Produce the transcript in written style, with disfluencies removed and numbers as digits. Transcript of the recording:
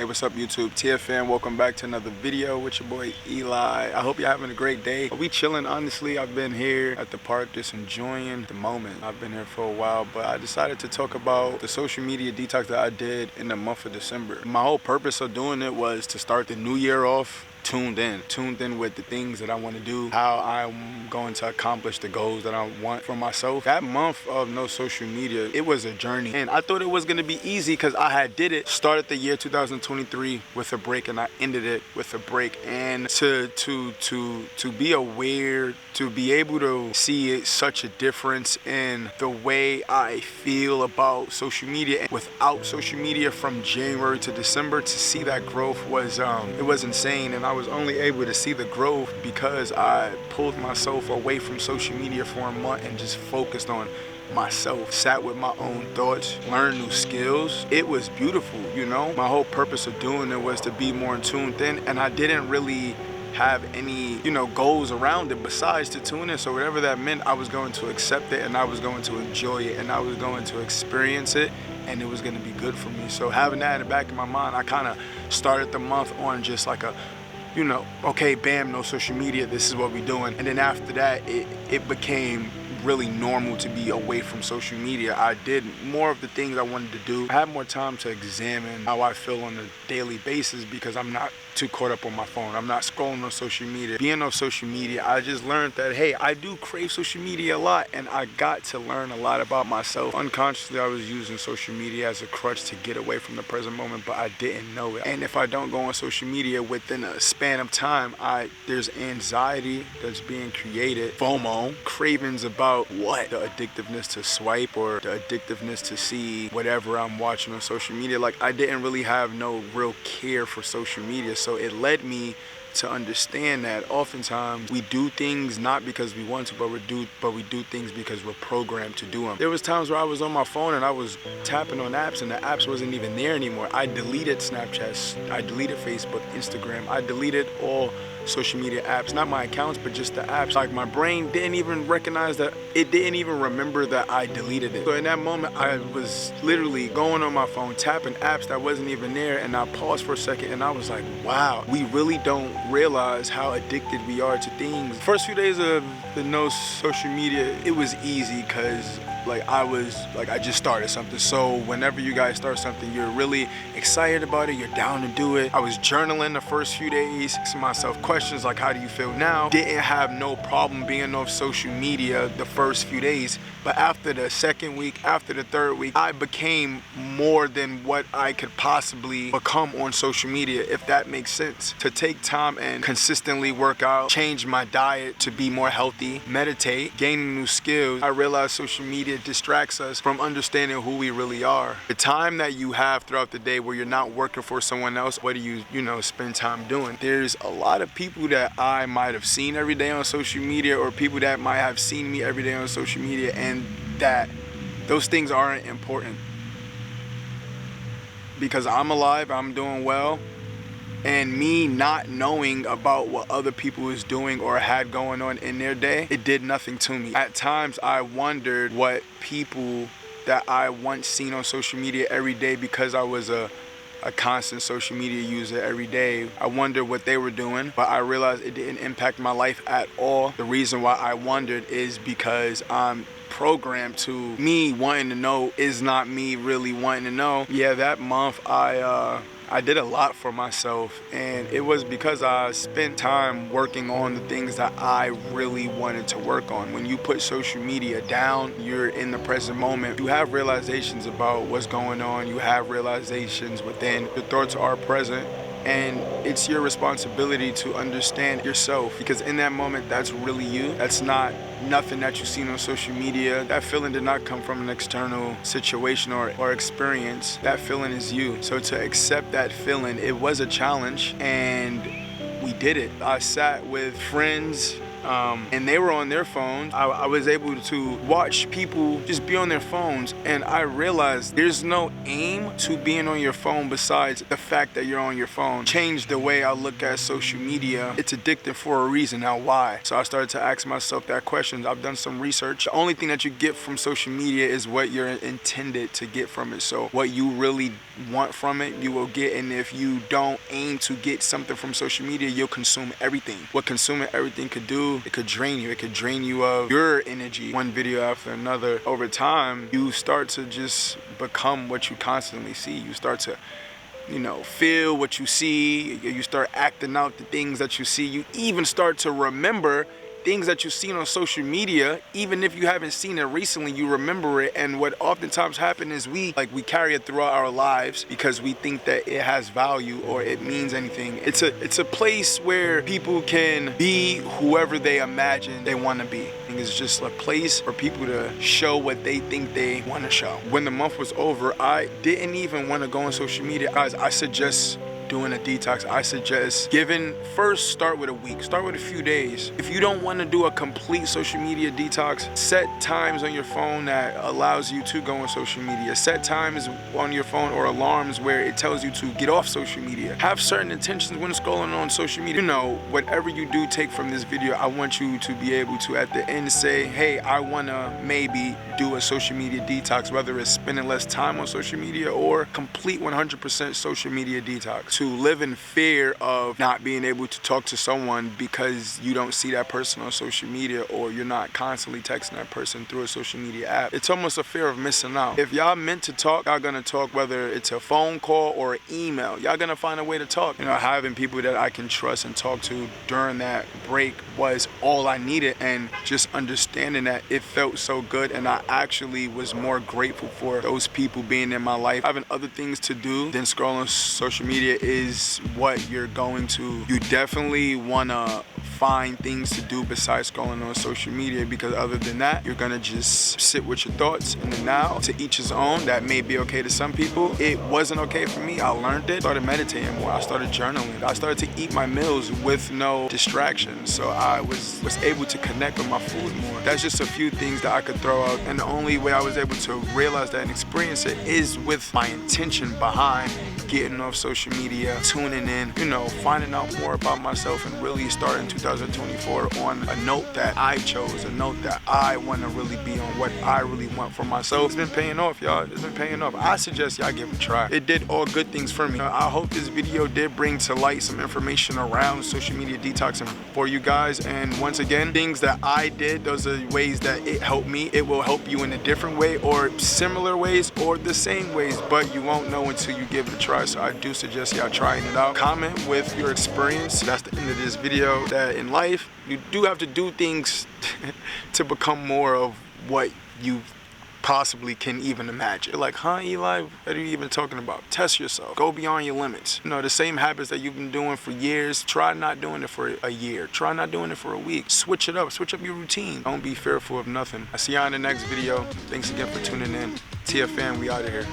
Hey, what's up YouTube? TFN, welcome back to another video with your boy Eli. I hope you're having a great day. We chilling, honestly. I've been here at the park just enjoying the moment. I've been here for a while, but I decided to talk about the social media detox that I did in the month of December. My whole purpose of doing it was to start the new year off tuned in with the things that I want to do, how I'm going to accomplish the goals that I want for myself. That month of no social media, it was a journey, and I thought it was going to be easy because I had started the year 2023 with a break, and I ended it with a break. And to be aware, to be able to see such a difference in the way I feel about social media, and without social media from January to December, to see that growth was it was insane. And I was only able to see the growth because I pulled myself away from social media for a month and just focused on myself, sat with my own thoughts, learned new skills. It was beautiful, you know? My whole purpose of doing it was to be more tuned in, and I didn't really have any, goals around it besides to tune in. So whatever that meant, I was going to accept it, and I was going to enjoy it, and I was going to experience it, and it was going to be good for me. So having that in the back of my mind, I kind of started the month on just like a, okay, bam, no social media, this is what we're doing. And then after that, it became really normal to be away from social media. I did more of the things I wanted to do. I had more time to examine how I feel on a daily basis because I'm not too caught up on my phone. I'm not scrolling on social media. Being on social media, I just learned that, hey, I do crave social media a lot, and I got to learn a lot about myself. Unconsciously, I was using social media as a crutch to get away from the present moment, but I didn't know it. And if I don't go on social media within a span of time, there's anxiety that's being created, FOMO, cravings about what? The addictiveness to swipe or the addictiveness to see whatever I'm watching on social media. Like, I didn't really have no real care for social media. So it led me to understand that oftentimes we do things not because we want to, but we do things because we're programmed to do them. There was times where I was on my phone and I was tapping on apps and the apps wasn't even there anymore. I deleted Snapchat, I deleted Facebook, Instagram, I deleted all social media apps, not my accounts, but just the apps. Like, my brain didn't even recognize that, it didn't even remember that I deleted it. So in that moment, I was literally going on my phone, tapping apps that wasn't even there, and I paused for a second and I was like, wow, we really don't realize how addicted we are to things. First few days of the no social media, it was easy because I just started something. So whenever you guys start something, you're really excited about it, you're down to do it. I was journaling the first few days, asking myself questions like, how do you feel now? Didn't have no problem being off social media the first few days, but after the second week, after the third week, I became more than what I could possibly become on social media, if that makes sense. To take time and consistently work out, change my diet to be more healthy, meditate, gaining new skills, I realized social media distracts us from understanding who we really are. The time that you have throughout the day where you're not working for someone else, what do you spend time doing? There's a lot of people that I might have seen every day on social media, or people that might have seen me every day on social media, and that those things aren't important because I'm alive, I'm doing well. And me not knowing about what other people was doing or had going on in their day, it did nothing to me. At times, I wondered what people that I once seen on social media every day, because I was a constant social media user every day, I wondered what they were doing, but I realized it didn't impact my life at all. The reason why I wondered is because I'm programmed to me wanting to know is not me really wanting to know. Yeah, that month I did a lot for myself, and it was because I spent time working on the things that I really wanted to work on. When you put social media down, you're in the present moment. You have realizations about what's going on. You have realizations within. Your thoughts are present, and it's your responsibility to understand yourself, because in that moment, that's really you. That's not nothing that you've seen on social media. That feeling did not come from an external situation or experience. That feeling is you. So to accept that feeling, it was a challenge, and we did it. I sat with friends and they were on their phones. I was able to watch people just be on their phones, and I realized there's no aim to being on your phone besides the fact that you're on your phone. Changed the way I look at social media. It's addictive for a reason. Now why? So I started to ask myself that question. I've done some research. The only thing that you get from social media is what you're intended to get from it. So what you really want from it, you will get. And if you don't aim to get something from social media, you'll consume everything. What consuming everything could do, it could drain you. It could drain you of your energy, one video after another. Over time, you start to just become what you constantly see. You start to, you know, feel what you see. You start acting out the things that you see. You even start to remember things that you've seen on social media. Even if you haven't seen it recently, you remember it. And what oftentimes happens is we carry it throughout our lives because we think that it has value or it means anything. It's a place where people can be whoever they imagine they want to be. It's just a place for people to show what they think they want to show. When the month was over, I didn't even want to go on social media. Guys, I suggest doing a detox. I suggest first start with a week, start with a few days. If you don't want to do a complete social media detox, set times on your phone that allows you to go on social media. Set times on your phone or alarms where it tells you to get off social media. Have certain intentions when scrolling on social media. You know, whatever you do take from this video, I want you to be able to at the end say, hey, I want to maybe do a social media detox, whether it's spending less time on social media or complete 100% social media detox. To live in fear of not being able to talk to someone because you don't see that person on social media or you're not constantly texting that person through a social media app. It's almost a fear of missing out. If y'all meant to talk, y'all gonna talk, whether it's a phone call or an email. Y'all gonna find a way to talk. You know, having people that I can trust and talk to during that break was all I needed, and just understanding that it felt so good, and I actually was more grateful for those people being in my life. Having other things to do than scrolling social media is what you're going to. You definitely wanna find things to do besides scrolling on social media, because other than that, you're gonna just sit with your thoughts in the now. To each his own. That may be okay to some people. It wasn't okay for me. I learned it. Started meditating more. I started journaling. I started to eat my meals with no distractions, so I was able to connect with my food more. That's just a few things that I could throw out, and the only way I was able to realize that and experience it is with my intention behind getting off social media, tuning in, you know, finding out more about myself, and really starting 2024 on a note that I chose, a note that I want to really be on, what I really want for myself. It's been paying off, y'all. It's been paying off. I suggest y'all give it a try. It did all good things for me. I hope this video did bring to light some information around social media detoxing for you guys. And once again, things that I did, those are ways that it helped me. It will help you in a different way or similar ways or the same ways, but you won't know until you give it a try. So I do suggest y'all trying it out. Comment with your experience. That's the end of this video. That in life, you do have to do things to become more of what you possibly can even imagine. You're like, huh, Eli? What are you even talking about? Test yourself. Go beyond your limits. You know, the same habits that you've been doing for years, try not doing it for a year. Try not doing it for a week. Switch it up. Switch up your routine. Don't be fearful of nothing. I'll see y'all in the next video. Thanks again for tuning in. TFN, we out of here.